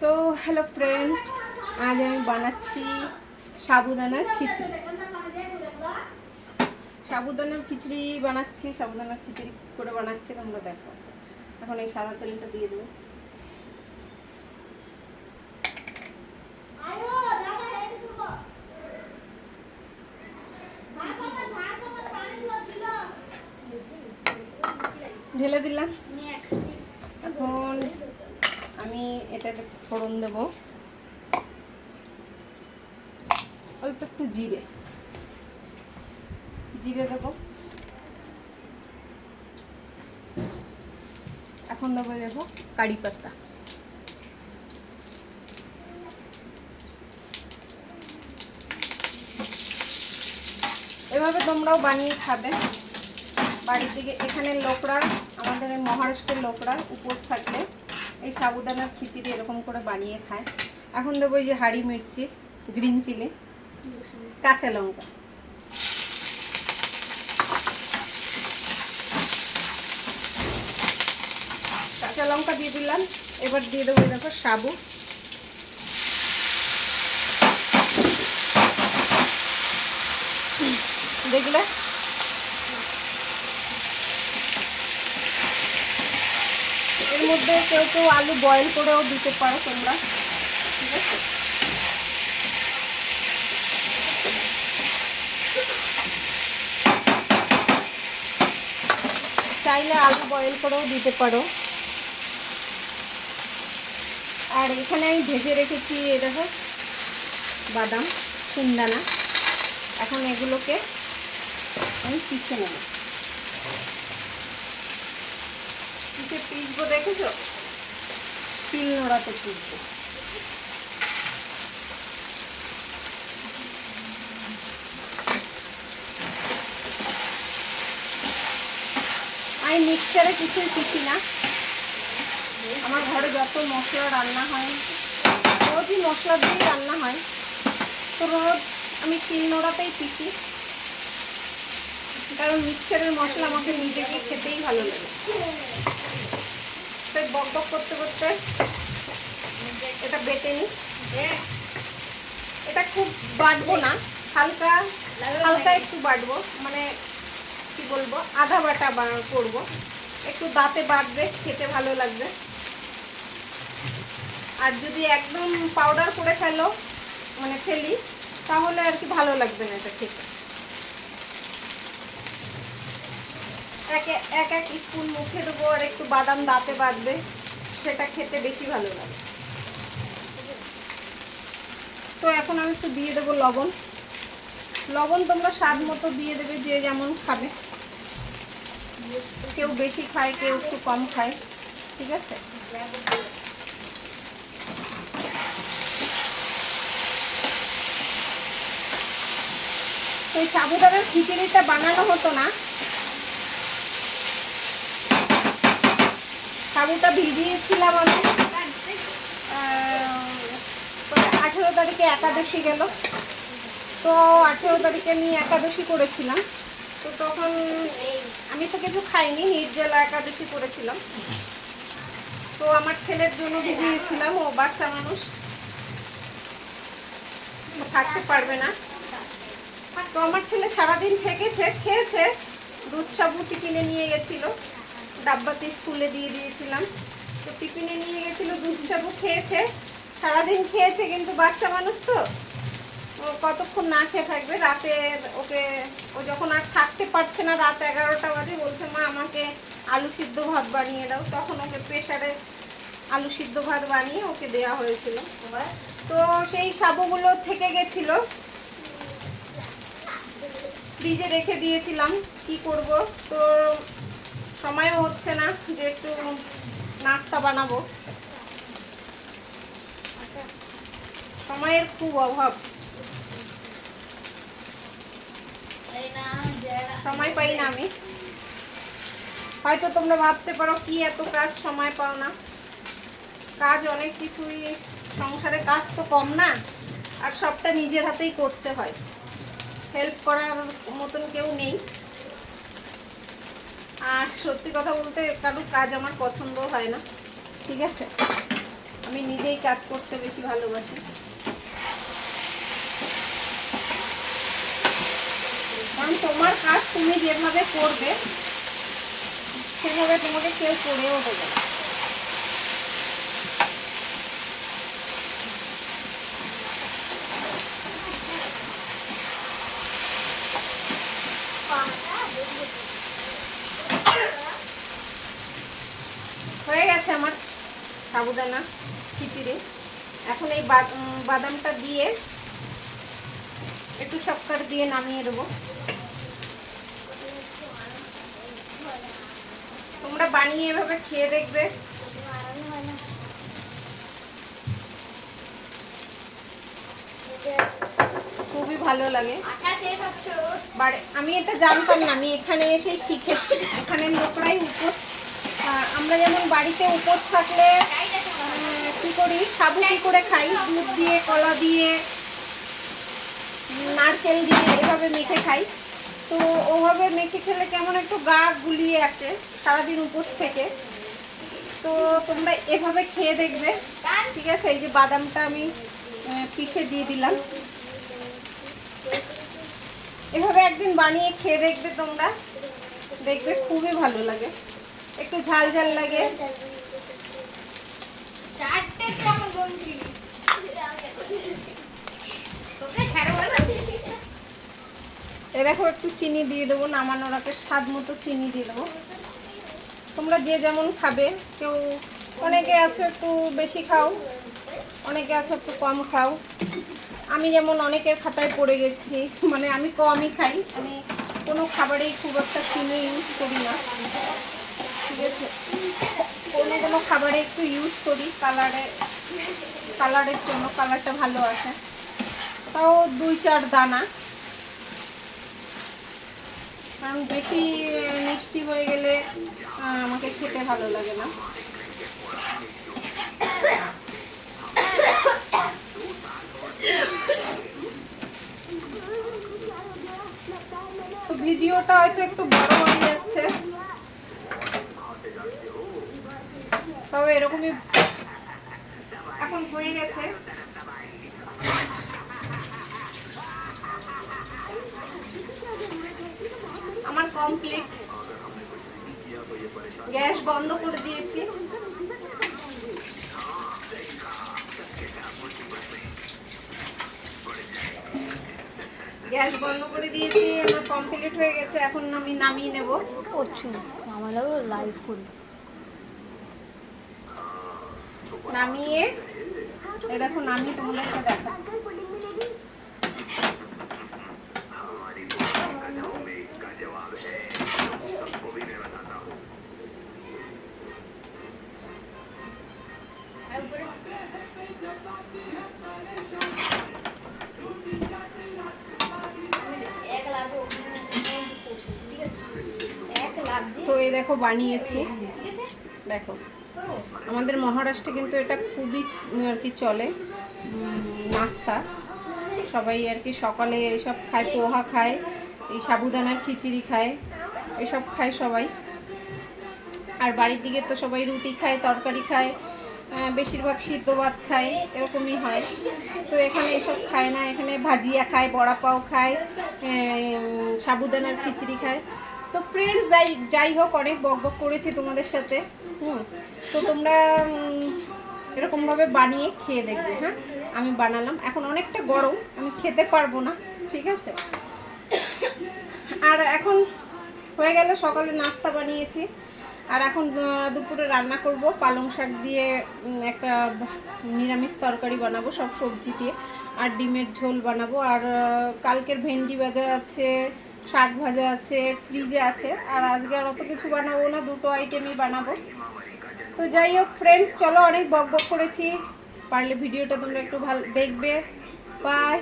তো hello friends, আজ আমি বানাচ্ছি সাবুদানার খিচুড়ি। সাবুদানার খিচুড়ি বানাচ্ছি। সাবুদানার খিচুড়ি করে বানাচ্ছি তোমরা দেখো। এখন এই সাদা তেলটা দিয়ে দেবো। ঢেলে দিলাম। এখন আমি এটাতে ফোড়ন দেব অল্প একটু জিরে দেব। এখন দেবো কারি পাতা। এভাবে তোমরাও বানিয়ে খাবে বাড়ির দিকে। এখানে লোকরা, আমাদের মহারাষ্ট্রের লোকরা উপোস থাকলে এই সাবুদানার খিচুড়ি এরকম করে বানিয়ে খায়। এখন দেবো এই যে হাঁড়ি মির্চি, গ্রিন চিলি, কাঁচা লঙ্কা। কাঁচা লঙ্কা দিয়ে দিলাম। এবার দিয়ে দেবো দেখো সাবু। দেখলে এর মধ্যে কেউ কেউ আলু বয়েল করেও দিতে পারো তোমরা, ঠিক আছে। চাইলে আলু বয়েল করেও দিতে পারো। আর এখানে আমি ভেজে রেখেছি এই দেখো বাদাম, শিংদানা। এখন এগুলোকে আমি পিষে নেব। পিষে পিষবো, দেখেছো, শিল নোড়াতে পিষবো। আমি মিক্সচারে কিছুই পিষি না। আমার ঘরে যত মশলা রান্না হয়, রোজই মশলা দিয়েই রান্না হয়, তো রোজ আমি শিল নোড়াতেই পিষি। কারণ মিক্সচারের মশলা আমাকে নিজেকে খেতেই ভালো লাগে। তাই বক বক করতে করতে এটা বেটে নিই। এটা খুব বাটবো না, হালকা হালকা একটু বাটবো, মানে কি বলবো, আধা বাটা করবো। একটু দাঁতে বাটবে, খেতে ভালো লাগবে। আর যদি একদম পাউডার করে ফেলি তাহলে আর কি ভালো লাগবে না এটা খেতে। এক স্পুন মুখে দেবো আর একটু বাদাম দাঁতে বাঁধবে, সেটা খেতে বেশি ভালো লাগে। তো এখন আমি একটু দিয়ে দেবো লবণ। লবণ তোমরা স্বাদ মতো দিয়ে দেবে, যে যেমন খাবে। কেউ বেশি খায়, কেউ একটু কম খায়, ঠিক আছে। তো এই সাবুদানার খিচুড়িটা বানানো হতো না, সাবুটা ভিজিয়েছিলাম আমি 18 তারিখে একাদশী গেল। তো 18 তারিখে আমি একাদশী করেছিলাম। তো তখন আমি তো কিছু খাইনি, নির্জলা একাদশী করেছিলাম। তো আমার ছেলের জন্য ভিজিয়েছিলাম, ও বাচ্চা মানুষ, থাকতে পারবে না। তো আমার ছেলে সারাদিন খেয়েছে। দুধ সাবু টিফিনে নিয়ে গেছিল, ডাব্বাতে স্কুলে দিয়ে দিয়েছিলাম। তো টিফিনে নিয়ে গেছিল, দুধ সাবু খেয়েছে, সারাদিন খেয়েছে। কিন্তু বাচ্চা মানুষ তো, ও কতক্ষণ না খেয়ে থাকবে। রাতে ও যখন আর থাকতে পারছে না, রাত 11টা বাজে, বলছে মা আমাকে আলু সিদ্ধ ভাত বানিয়ে দাও। তখন ওকে প্রেসারে আলু সিদ্ধ ভাত বানিয়ে ওকে দেওয়া হয়েছিল। তো সেই সাবুগুলো থেকে গেছিল, ফ্রিজে রেখে দিয়েছিলাম। কি করব, তো সময়ও হচ্ছে না যে একটু নাস্তা বানাবো, সময়ের খুব অভাব, সময় পাই না আমি। হয়তো তোমরা ভাবতে পারো কি এত কাজ, সময় পাও না। কাজ অনেক কিছুই, সংসারে কাজ তো কম না, আর সবটা নিজের হাতেই করতে হয়। হেল্প করার মতন কেউ নেই। আর সত্যি কথা বলতে কারোর কাজ আমার পছন্দ হয় না, ঠিক আছে। আমি নিজেই কাজ করতে বেশি ভালোবাসি। কারণ তোমার কাজ তুমি যেভাবে করবে সেভাবে তোমাকে কেউ করেও দেবে না। হয়ে গেছে আমার সাবুদানা খিচুড়ি। এখন এই বাদামটা দিয়ে একটু শক্কর দিয়ে নামিয়ে দেবো। তোমরা বানিয়ে এভাবে খেয়ে দেখবে, খুবই ভালো লাগে। আমি এটা জানতাম না, আমি এখানে এসে শিখেছি। এখানের লোকরাই উপোস, আমরা যেমন বাড়িতে উপোস থাকলে কি করি, সাবু কি করে খাই, দুধ দিয়ে, কলা দিয়ে, নারকেল দিয়ে এভাবে মেখে খাই। তো ওভাবে মেখে খেলে কেমন একটু গা গুলিয়ে আসে সারাদিন উপোস থেকে। তো তোমরা এভাবে খেয়ে দেখবে, ঠিক আছে? এই যে বাদামটা আমি পিষে দিয়ে দিলাম, এভাবে একদিন বানিয়ে খেয়ে দেখবে তোমরা, দেখবে খুবই ভালো লাগে। একটু ঝাল ঝাল লাগে। এ দেখো একটু চিনি দিয়ে দেবো, নামানোর আগে স্বাদ মতো চিনি দিয়ে দেবো। তোমরা যে যেমন খাবে, কেউ অনেকে আছো একটু বেশি খাও, অনেকে আছো একটু কম খাও। আমি যেমন অনেকের খাতায় পড়ে গেছি, মানে আমি কমই খাই। আমি কোনো খাবারেই খুব একটা চিনি ইউজ করি না, ঠিক আছে? কোনো খাবারে একটু ইউজ করি কালারের জন্য, কালারটা ভালো আসে, তাও 2-4 দানা। কারণ বেশি মিষ্টি হয়ে গেলে আমাকে খেতে ভালো লাগে না। তো ভিডিওটা হয়তো একটু বড় হয়ে যাচ্ছে, তবে এরকমই এখন হয়ে গেছে। আমার কমপ্লিট। গ্যাস বন্ধ করে দিয়েছি। গ্যাস বন্ধ করে দিয়েছি, আমার কমপ্লিট হয়ে গেছে। এখন আমি নামিয়ে নেব। প্রচুর আমাদের লাইভ করি, নামিয়ে এই দেখো, নামিয়ে তোমাদেরকে দেখাচ্ছি। তো এই দেখো বানিয়েছি, দেখো। আমাদের মহারাষ্ট্রে কিন্তু এটা খুবই আর কি চলে নাস্তা। সবাই আর কি সকালে এসব খায়, পোহা খায়, এই সাবুদানার খিচুড়ি খায়, এসব খায় সবাই। আর বাড়ির দিকে তো সবাই রুটি খায়, তরকারি খায়, বেশিরভাগ সিদ্ধ ভাত খায়, এরকমই হয়। তো এখানে এসব খায় না, এখানে ভাজিয়া খায়, বড়া পাও খায়, সাবুদানার খিচুড়ি খায়। তো ফ্রেন্ডস, যাই হোক, অনেক বকবক করেছি তোমাদের সাথে। তো তোমরা এরকমভাবে বানিয়ে খেয়ে দেখবে। হ্যাঁ, আমি বানালাম, এখন অনেকটা গরম, আমি খেতে পারবো না, ঠিক আছে? আর এখন হয়ে গেল, সকালে নাস্তা বানিয়েছি। আর এখন দুপুরে রান্না করব, পালং শাক দিয়ে একটা নিরামিষ তরকারি বানাবো, সব সবজি দিয়ে, আর ডিমের ঝোল বানাবো। আর কালকের ভেন্ডি ভাজা আছে, শাক ভাজা আছে, ফ্রিজে আছে। আর আজকে আর অত কিছু বানাবো না, 2টো আইটেমই বানাবো। তো যাই হোক ফ্রেন্ডস, চলো, অনেক বকবক করেছি। পারলে ভিডিওটা তোমরা একটু ভালো দেখবে। বাই।